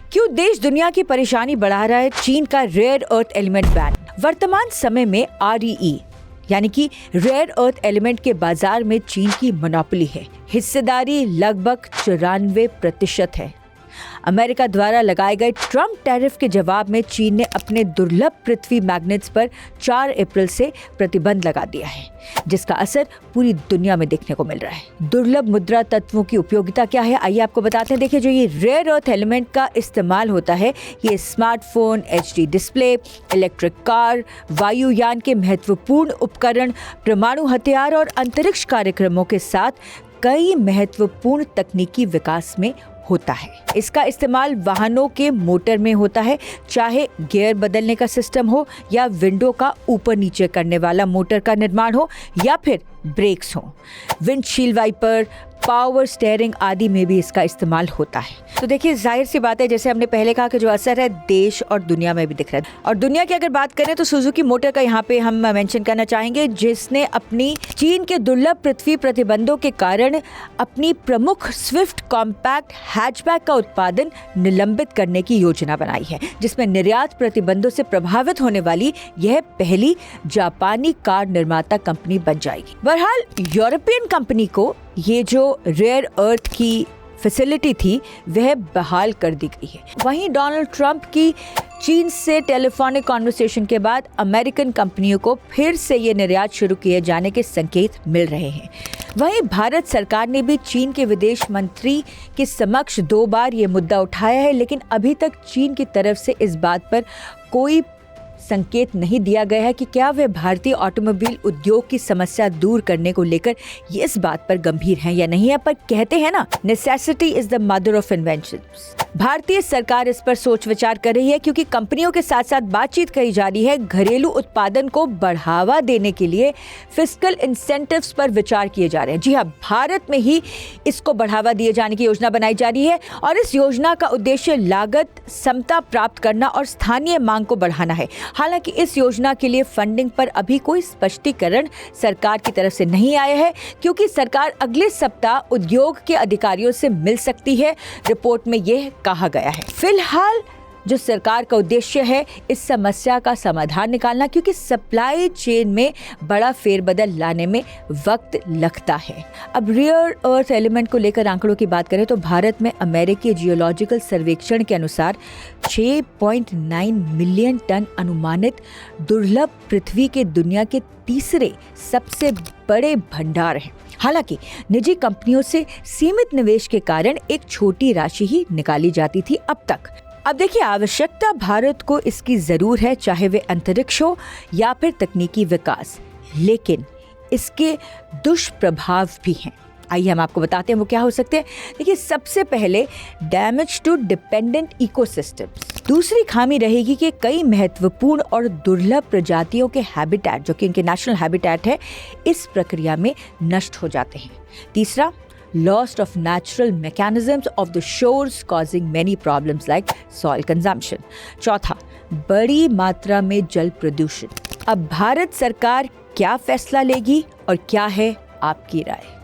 क्यों देश दुनिया की परेशानी बढ़ा रहा है चीन का रेयर अर्थ एलिमेंट बैन। वर्तमान समय में REE यानी कि रेयर अर्थ एलिमेंट के बाजार में चीन की मोनोपोली है। हिस्सेदारी लगभग 94% है। अमेरिका द्वारा लगाए गए ट्रम्प टैरिफ के जवाब में चीन ने अपने दुर्लभ पृथ्वी मैग्नेट्स पर 4 अप्रैल से प्रतिबंध लगा दिया है, जिसका असर पूरी दुनिया में देखने को मिल रहा है। दुर्लभ मुद्रा तत्वों की उपयोगिता क्या है, आइए आपको बताते हैं। देखिए, जो ये रेयर अर्थ एलिमेंट का इस्तेमाल होता है, ये smartphone, HD display, electric car, वायुयान के महत्वपूर्ण उपकरण, परमाणु हथियार और अंतरिक्ष कार्यक्रमों के साथ कई महत्वपूर्ण तकनीकी विकास में होता है। इसका इस्तेमाल वाहनों के मोटर में होता है, चाहे गियर बदलने का सिस्टम हो या विंडो का ऊपर नीचे करने वाला मोटर का निर्माण हो या फिर ब्रेक्स हो, विंडशील्ड वाइपर, पावर स्टीयरिंग आदि में भी इसका इस्तेमाल होता है। तो देखिए, जाहिर सी बात है, जैसे हमने पहले कहा कि जो असर है देश और दुनिया में भी दिख रहा है। और दुनिया की अगर बात करें तो सुजुकी मोटर का यहाँ पे हम मेंशन करना चाहेंगे, जिसने अपनी चीन के दुर्लभ पृथ्वी प्रतिबंधों के कारण अपनी प्रमुख स्विफ्ट कॉम्पैक्ट हैचबैक का उत्पादन निलंबित करने की योजना बनाई है, जिसमें निर्यात प्रतिबंधों से प्रभावित होने वाली यह पहली जापानी कार निर्माता कंपनी बन जाएगी। बहरहाल यूरोपियन कंपनी को ये जो रेयर अर्थ की फैसिलिटी थी वह बहाल कर दी गई है। वहीं डोनाल्ड ट्रंप की चीन से टेलीफोनिक कॉन्वर्सेशन के बाद अमेरिकन कंपनियों को फिर से ये निर्यात शुरू किए जाने के संकेत मिल रहे हैं। वहीं भारत सरकार ने भी चीन के विदेश मंत्री के समक्ष 2 बार ये मुद्दा उठाया है, लेकिन अभी तक चीन की तरफ से इस बात पर कोई संकेत नहीं दिया गया है कि क्या वे भारतीय ऑटोमोबाइल उद्योग की समस्या दूर करने को लेकर ये इस बात पर गंभीर हैं या नहीं है। पर कहते हैं ना, necessity is the mother of inventions. भारतीय सरकार इस पर सोच विचार कर रही है, क्योंकि कंपनियों के साथ साथ बातचीत करी जा रही है। घरेलू उत्पादन को बढ़ावा देने के लिए फिस्कल इंसेंटिव्स पर विचार किए जा रहे हैं। जी हाँ, भारत में ही इसको बढ़ावा दिए जाने की योजना बनाई जा रही है और इस योजना का उद्देश्य लागत समता प्राप्त करना और स्थानीय मांग को बढ़ाना है। हालांकि इस योजना के लिए फंडिंग पर अभी कोई स्पष्टीकरण सरकार की तरफ से नहीं आया है, क्योंकि सरकार अगले सप्ताह उद्योग के अधिकारियों से मिल सकती है। रिपोर्ट में यह कहा गया है। फिलहाल जो सरकार का उद्देश्य है इस समस्या का समाधान निकालना, क्योंकि सप्लाई चेन में बड़ा फेरबदल लाने में वक्त लगता है। अब रेयर अर्थ एलिमेंट को लेकर आंकड़ों की बात करें तो भारत में अमेरिकी जियोलॉजिकल सर्वेक्षण के अनुसार 6.9 मिलियन टन अनुमानित दुर्लभ पृथ्वी के दुनिया के तीसरे सबसे बड़े भंडार हैं। हालांकि निजी कंपनियों से सीमित निवेश के कारण एक छोटी राशि ही निकाली जाती थी अब तक। अब देखिए, आवश्यकता भारत को इसकी जरूर है, चाहे वे अंतरिक्ष हो या फिर तकनीकी विकास, लेकिन इसके दुष्प्रभाव भी हैं। आइए हम आपको बताते हैं वो क्या हो सकते हैं। देखिए, सबसे पहले डैमेज टू डिपेंडेंट इकोसिस्टम्स। दूसरी खामी रहेगी कि कई महत्वपूर्ण और दुर्लभ प्रजातियों के हैबिटेट, जो कि इनके नेशनल हैबिटेट है, इस प्रक्रिया में नष्ट हो जाते हैं। तीसरा, loss of natural mechanisms of the shores causing many problems like soil consumption. चौथा, बड़ी मात्रा में जल प्रदूषण। अब भारत सरकार क्या फैसला लेगी और क्या है आपकी राय?